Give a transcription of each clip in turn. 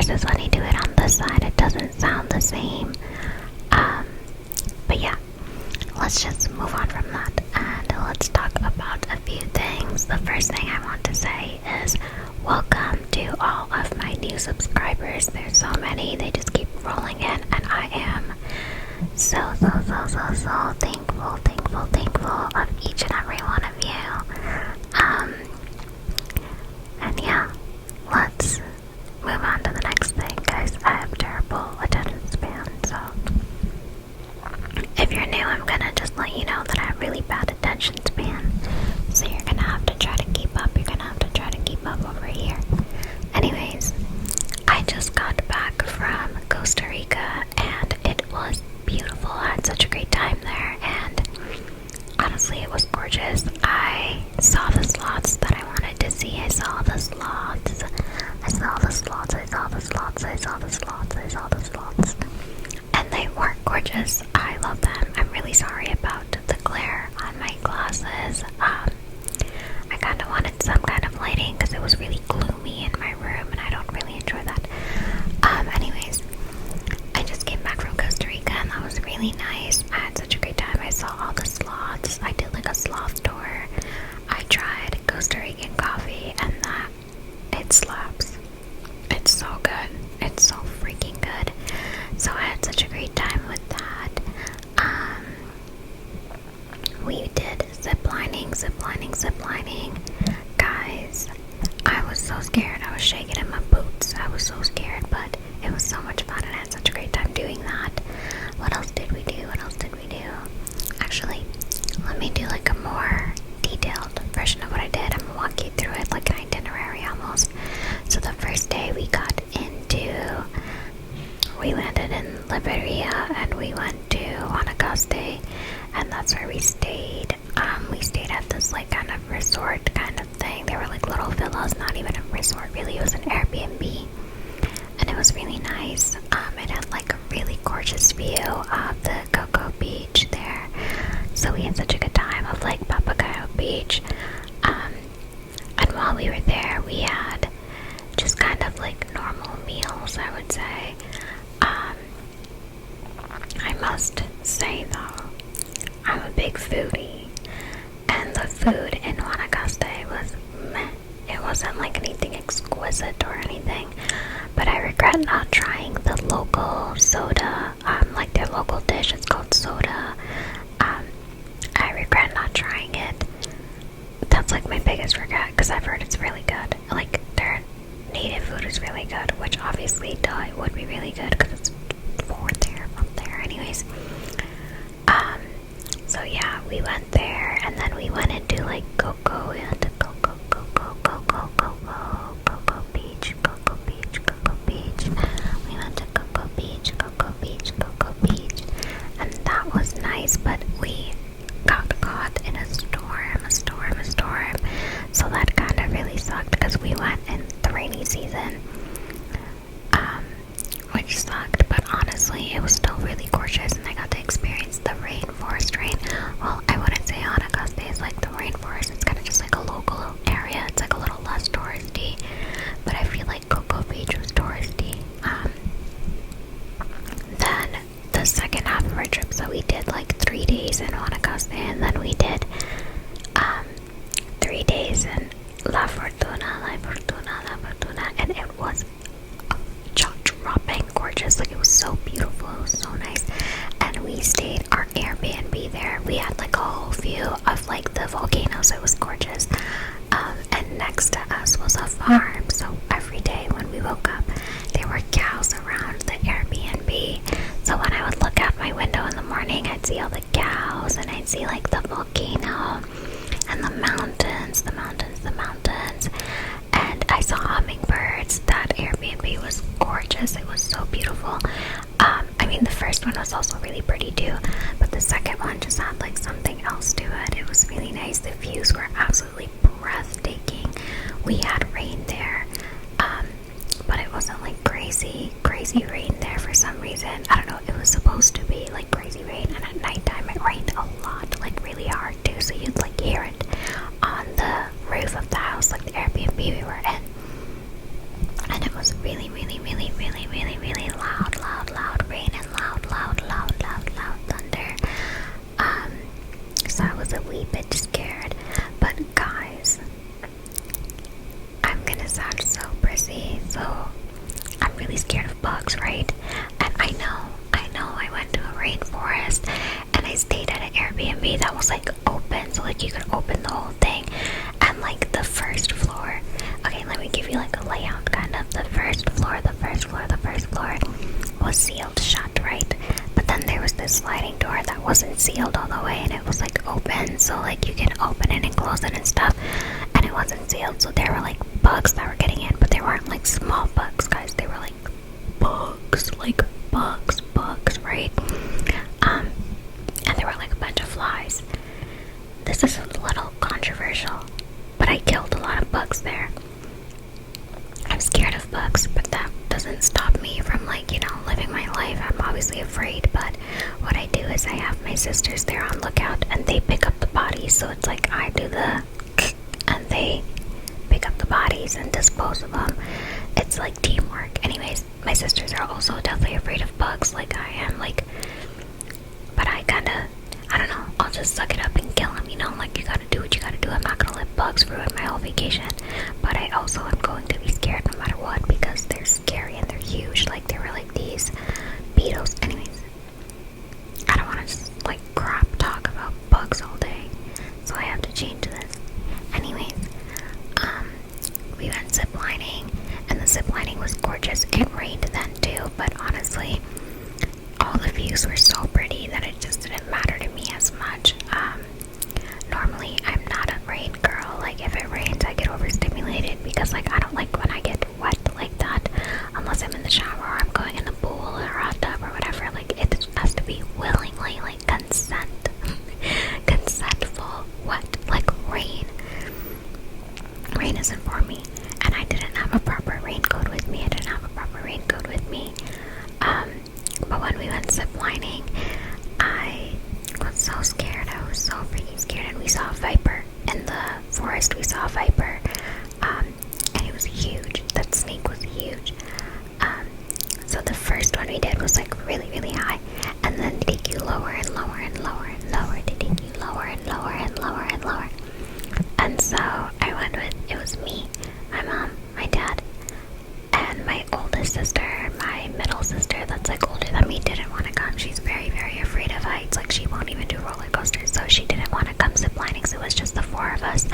versus when you do it on this side, it doesn't sound the same. But yeah, let's just move on from that and let's talk about a few things. The first thing I want to say is welcome to all of my new subscribers. There's so many, they just keep rolling in, and I am so thankful of each and every one of you. And yeah, let's move on to the next thing, guys. I have terrible attention span, so if you're new, I'm gonna just let you know that I have really bad attention span. So you're gonna have to try to keep up. You're gonna have to try to keep up over here. Anyways, I just got back from Costa Rica and it was beautiful. I had such a great time there, and honestly, it was gorgeous. I saw the sloths that I wanted to see. I saw the sloths. And they were gorgeous. I love them. I'm really sorry about the glare on my glasses. I kind of wanted some kind of lighting because it was really gloomy in my room and I don't really enjoy that. Anyways, I just came back from Costa Rica and that was really nice. I had such a great time. I saw all the sloths. I did like a sloth tour. I tried Costa Rican coffee and that, it slaps. It's so good. It's so freaking good. So I had such a great time with that. We did ziplining. Guys, I was so scared. I was shaking in my boots. I was so scared, but it was so much fun and I had such a great time doing that. What else did we do? Actually, let me do like a more detailed version of what I did. I'm gonna walk you through it like an itinerary almost. So the first day we landed in Liberia and we went to Guanacaste, and that's where we stayed. We stayed at this like kind of resort kind of thing. They were like little villas, not even a resort really. It was an Airbnb, and it was really nice. It had like a really gorgeous view of the Cocoa Beach there. So we had such a good time of like Papagayo Beach. And while we were there, we had just kind of like normal meals, I would say. I must say though, I'm a big foodie, and the food in Guanacaste was meh. It wasn't like anything exquisite or anything, but I regret not trying the local soda, like their local dish. It's called soda. I regret not trying it. That's like my biggest regret because I've heard it's really good. Like their native food is really good, which obviously it would be really good because it's up there anyways. So yeah, we went there and then we went into like Cocoa Beach, we went to Cocoa Beach, and that was nice, but we got caught in a storm, so that kind of really sucked because we went in the rainy season, which sucked, but honestly it was still really gorgeous and I got to experience the rainforest rain. Well, I wouldn't say Guanacaste is like the rainforest, it's kind of just like a local area, it's like a little less touristy, but I feel like Cocoa Beach was touristy. Then the second half of our trip, so we did like 3 days in Guanacaste and then we did 3 days in La Fortuna, and it was jaw-dropping gorgeous. Like it was so beautiful, it was so nice, and we stayed our Airbnb there. We had like a whole view of like the volcanoes. It was gorgeous. And next to us was a farm, so every day when we woke up there were cows around the Airbnb. So when I would look out my window in the morning, I'd see all the cows and I'd see like the volcano and the mountains, and I saw hummingbirds. That Airbnb was gorgeous. It was so beautiful. I mean, the first one was also really pretty too, but the second one just had like something else to it. It was really nice. The views were absolutely breathtaking. We had rain there, but it wasn't like crazy rain there for some reason. I don't know, it was supposed to be like crazy rain, and at nighttime it rained a lot, like really hard too, so you'd like hear it on the roof of the house, like the Airbnb we were in. And it was really sliding door that wasn't sealed all the way, and it was like open, so like you can open it and close it and stuff, and it wasn't sealed, so there were like bugs that were getting in, but they weren't like small bugs, guys. They were like bugs, right? And there were like a bunch of flies. This is a little controversial, but I killed a lot of bugs there. I'm scared of bugs, but that doesn't stop me from, like, you know, living my life. I'm obviously afraid, but what I do is I have my sisters there on lookout, and they pick up the bodies, so it's like I do the and they pick up the bodies and dispose of them. It's like teamwork. Anyways, my sisters are also definitely afraid of bugs like I am, like, but I don't know, I'll just suck it up and kill them, you know, like, you gotta do what you gotta do. I'm not gonna let bugs ruin my whole vacation, but I also am going to be scared no matter what, because they're scary and they're huge. Like, they were like these beetles. Anyways, I don't want to just like crap talk about bugs all day, so I have to change this. Anyways, we went ziplining, and the ziplining was gorgeous. It rained then too, but honestly, all the views were so pretty that it just didn't matter to me as much. Normally I'm not a rain girl. Like, if it rains, I get overstimulated, because like I don't like when I get wet like that, unless I'm in the shower or I'm going in the pool or a hot tub or whatever. Like, it has to be willingly, like consent, consentful wet, like rain. Rain isn't for me, and I didn't have a proper raincoat with me. But when we went ziplining, I was so scared. I was so freaking scared, and we saw a viper in the forest. And it was huge. That snake was huge. So the first one we did was like really, really high, and then they take you lower and lower and lower and lower. They take you lower and lower and lower and lower. And so I went with, it was me, my mom, my dad, and my oldest sister. My middle sister, that's like older than me, didn't want to come. She's very, very afraid of heights. Like, she won't even do roller coasters, so she didn't want to come ziplining. So it was just the four of us.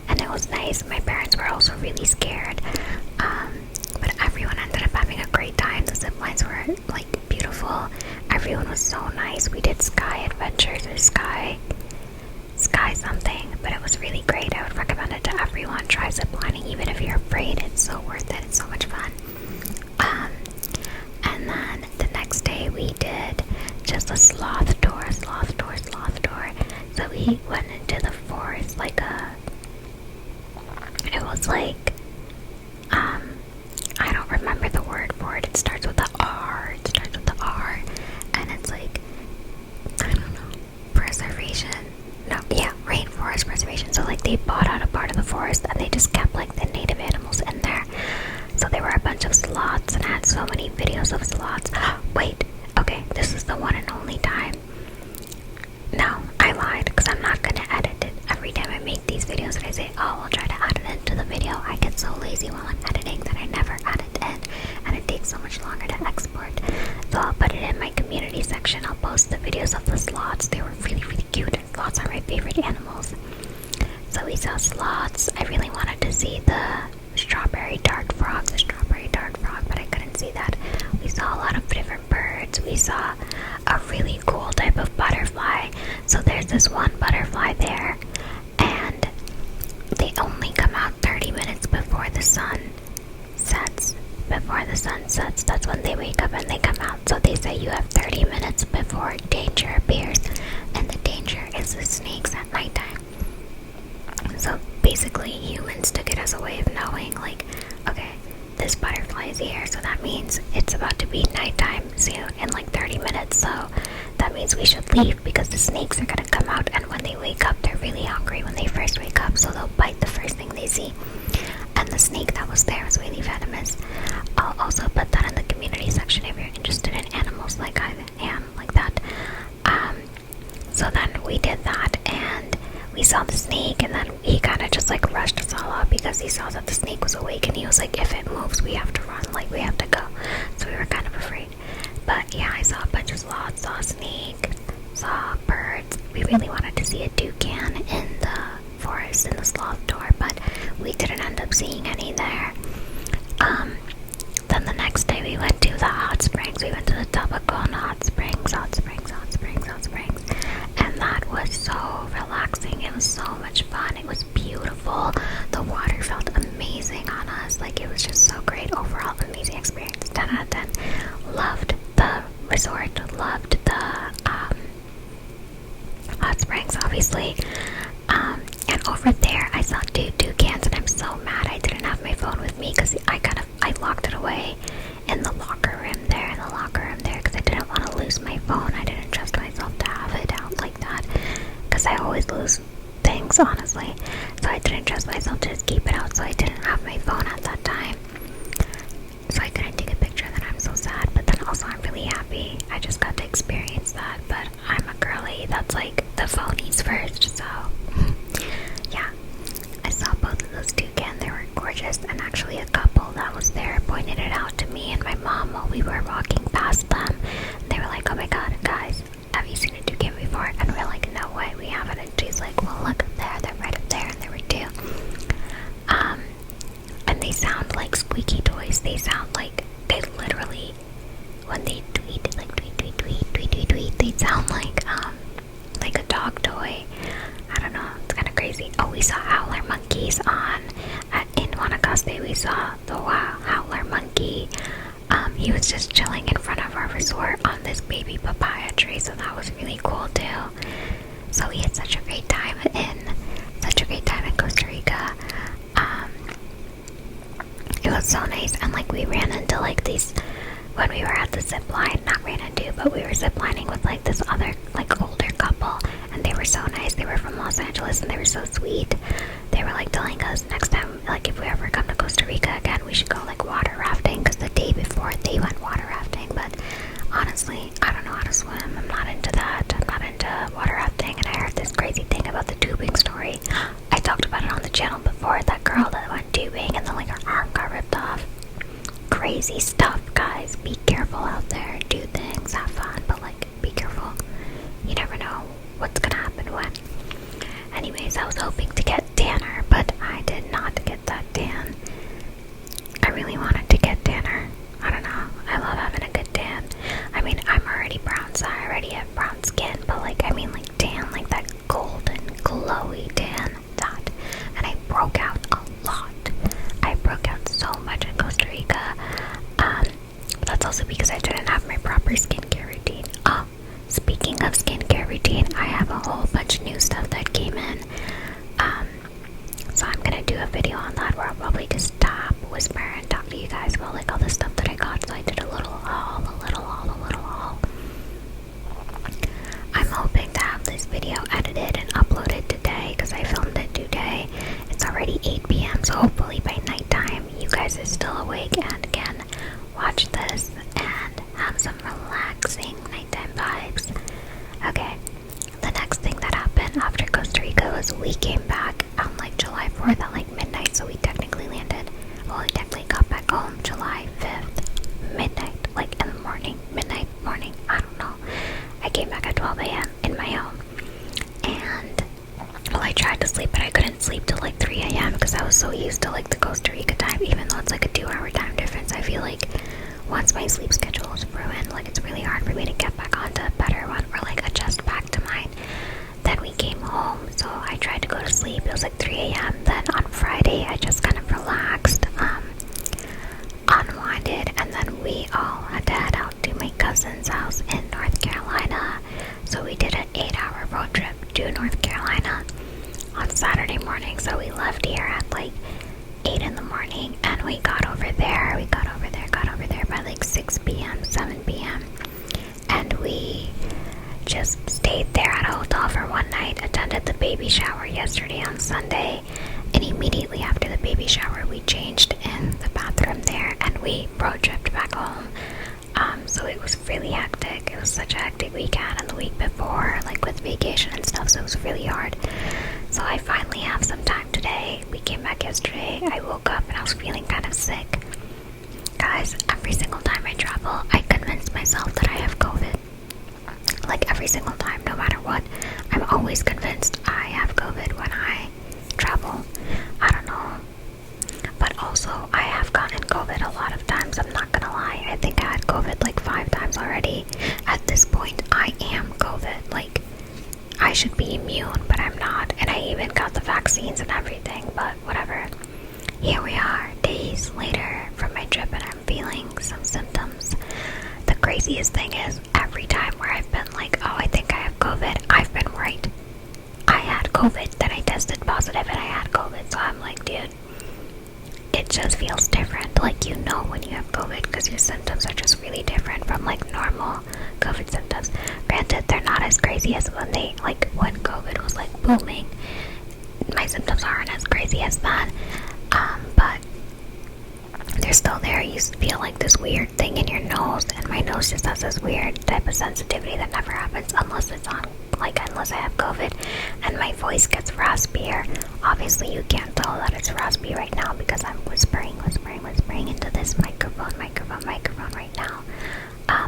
And it was nice. My parents were also really scared. But everyone ended up having a great time. The zip lines were like beautiful. Everyone was so nice. We did sky adventures or sky something, but it was really great. I would recommend it to everyone. Try ziplining, even if you're afraid. It's so worth it. It's so much fun. And then the next day we did just a sloth tour. So we went into the forest, like it was like, I don't remember the word for it. It starts with the R. And it's like, I don't know, preservation. No, yeah, rainforest preservation. So like, they bought out a part of the forest, and they just kept like the native animals in there. So there were a bunch of sloths, and I had so many videos of sloths. Wait, okay, this is the one and only time. No, I lied, because I'm not going to edit it. Every time I make these videos and I say, oh, I'll try to add it into the video, I get so lazy while I'm editing that I never add it in, and it takes so much longer to export. So I'll put it in my community section. I'll post the videos of the sloths. They were really, really cute, and sloths are my favorite animals. So we saw sloths. I really wanted to see the strawberry dart frog, but I couldn't see that. We saw a lot of different birds. We saw a really cool type of butterfly. So there's this one butterfly there, and they only come out 30 minutes before the sun sets. That's when they wake up and they come out. So they say you have 30 minutes before danger appears, and the danger is the snakes at nighttime. So basically, humans took it as a way of knowing, like, okay, this butterfly is here, so that means it's about to be nighttime soon, in like 30 minutes. So that means we should leave, because the snakes are gonna come out, and when they wake up, they're really hungry when they first wake up, so they'll bite the first thing they see. And the snake that was there was really venomous. I'll also put that in the community section if you're interested in animals like I am, like that. So then we did that, and we saw the snake, and then he kind of just like rushed us all up, because he saw that the snake was awake, and he was like, if it moves, we have to run, like, we have to go. So we were kind of afraid. But yeah, I saw a bunch of sloths, saw a snake, saw birds. We really wanted to see a toucan in the forest in the sloth tour, but we didn't end up seeing any there. Then the next day we went to the hot springs. We went to the Tabacon hot springs. was so much fun. It was beautiful. The water felt amazing on us. Like, it was just so great. Overall, amazing experience. 10 out of 10. Loved the resort. Loved the hot springs, obviously. And over there, I saw two toucans, and I'm so mad I didn't have my phone with me because I locked it away in the locker room there, because I didn't want to lose my phone. I didn't trust myself to have it out like that because I always lose things, honestly. So I didn't trust myself to just keep it out, so I didn't have my phone at that time. So I couldn't take a picture, and then I'm so sad, but then also I'm really happy I just got to experience that. But I'm a girly that's like the phonies first, so yeah. I saw both of those toucans. They were gorgeous, and actually a couple that was there pointed it out to me and my mom while we were walking past them. They were like, oh my god, guys, have you seen a toucan before? And we're like, no way, we haven't. And she's like, well, look up there, they're right up there, and there were two. And they sound like squeaky toys. They sound like, they literally, when they tweet, like tweet, they sound like a dog toy. I don't know, it's kind of crazy. Oh, we saw howler monkeys in Guanacaste. We saw the howler monkey. He was just chilling in front of our resort on this baby papaya tree, so that was really cool too. So we had such a great time in Costa Rica. It was so nice, and like we ran into like these when we were at the zip line. Not ran into, but we were ziplining with like this other like older couple, and they were so nice. They were from Los Angeles, and they were so sweet. They were like telling us next time, like if we ever come to Costa Rica again, we should go like water rafting, because the day before they went water rafting. But honestly, I don't know how to swim. I'm not into that. I'm not into water rafting. And I heard this crazy thing about the tubing story. I talked about it on the channel before. That girl that went tubing and then like her arm got ripped off. Crazy stuff, guys. Be careful out there. Do things, have fun, but like be careful. You never know what's gonna happen when. Anyways, I was hoping to get tanner, but I did not get that tan. I really wanted to get tanner. I don't know. I love having a good tan. I mean, I'm already brown, so I already have brown skin, but like, I mean like tan, like that golden, glowy tan, that. And I broke out a lot. I broke out so much in Costa Rica. But that's also because I didn't have my proper skincare routine. Oh, speaking of skincare routine, I have a whole bunch of new stuff that came in. So I'm gonna do a video on that where I'll probably just stop, whisper, and talk to you guys about like all the stuff that I got. So I did a little haul. I'm hoping to have this video edited and uploaded today, because I filmed it today. It's already 8 p.m. so hopefully by nighttime you guys are still awake and can watch this and have some relaxing nighttime vibes. Okay, the next thing that happened after Costa Rica was we came back on like July 4th at like midnight, so we technically got back home July 5th, midnight, like in the morning, morning, I don't know. I came back at 12 a.m. in my home, and well, I tried to sleep, but I couldn't sleep till like 3 a.m. because I was so used to like the Costa Rica time, even though it's like a 2-hour time difference. I feel like once my sleep schedule is ruined, like it's really hard for me to get back onto a better one or like adjust back to mine. Then we came home, so I tried to go to sleep. It was like 3 a.m. Then on Friday, I just kind of relaxed, unwinded, and then we all had to head out to my cousin's house in North Carolina. So we did an 8-hour road trip to North Carolina on Saturday morning. So we left here at like 8 in the morning, and we got over there. We got over there by like 6 p.m., 7 p.m. And we just stayed there at a hotel for one night, attended the baby shower yesterday on Sunday, and immediately after the baby shower we changed in the bathroom there and we road tripped back home. So it was really hectic. It was such a hectic weekend, and the week before, like with vacation and stuff, so it was really hard. So I finally have some time today. We came back yesterday. I woke up and I was feeling kind of sick. Guys, every single time I travel, I convince myself that I have COVID. Like every single time, no matter what, I'm always convinced I have COVID when I travel. I don't know. But also, I have gotten COVID a lot of times, I'm not gonna lie. I think I had COVID like 5 times already. At this point, I am COVID. Like, I should be immune, but I'm not. And I even vaccines and everything, but whatever. Here we are, days later from my trip, and I'm feeling some symptoms. The craziest thing is, every time where I've been like, oh, I think I have COVID, I've been right. I had COVID, then I tested positive and I had COVID, so I'm like, dude, it just feels different. Like, you know when you have COVID because your symptoms are just really different from like normal COVID symptoms. Granted, they're not as crazy as when when COVID was like booming. My symptoms aren't as crazy as that, but they're still there. You feel like this weird thing in your nose, and my nose just has this weird type of sensitivity that never happens unless I have COVID, and my voice gets raspier. Obviously, you can't tell that it's raspy right now because I'm whispering into this microphone right now.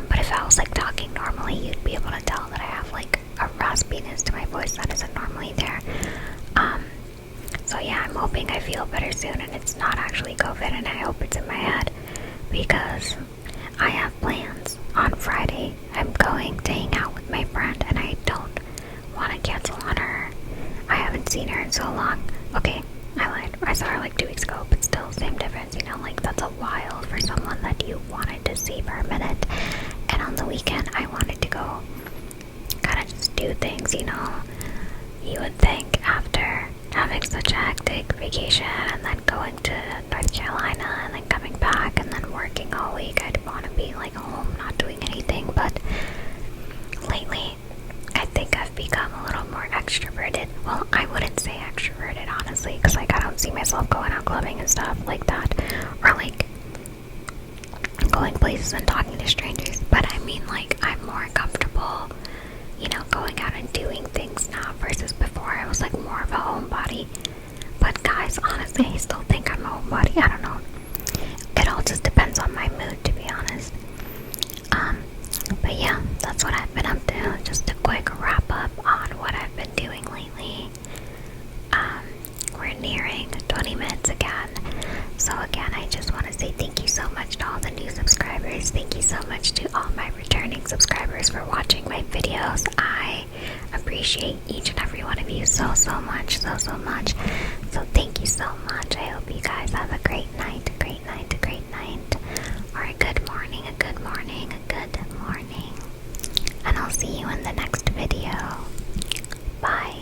But if I was like talking normally, you'd be able to tell that I have like a raspiness to my voice that isn't normally there. So yeah, I'm hoping I feel better soon and it's not actually COVID, and I hope it's in my head because I have plans. On Friday, I'm going to hang out with my friend, and I don't want to cancel on her. I haven't seen her in so long. Okay, I lied. I saw her like 2 weeks ago, but still, same difference, like that's a while for someone that you wanted to see for a minute. And on the weekend, I wanted to go kind of just do things, You would think after having such a hectic vacation and then going to North Carolina and then coming back and then working all week, I'd want to be like home not doing anything, but lately I think I've become a little more extroverted. Well, I wouldn't say extroverted, honestly, because like I don't see myself going out clubbing and stuff like that, or like going places and talking to strangers, but I mean like I'm more comfortable going out and doing things now versus before. I was like more of a homebody. But guys, honestly, I still think I'm a homebody. I don't know. It all just depends on my mood, to be honest. But yeah, that's what I've been up to. Just a quick wrap up on what I've been doing lately. We're nearing 20 minutes again. So again, I just want to say thank you so much to all the new subscribers. Thank you so much to all my returning subscribers for watching my videos. I appreciate each and every one of you so much. So thank you so much. I hope you guys have a great night, or a good morning. And I'll see you in the next video. Bye.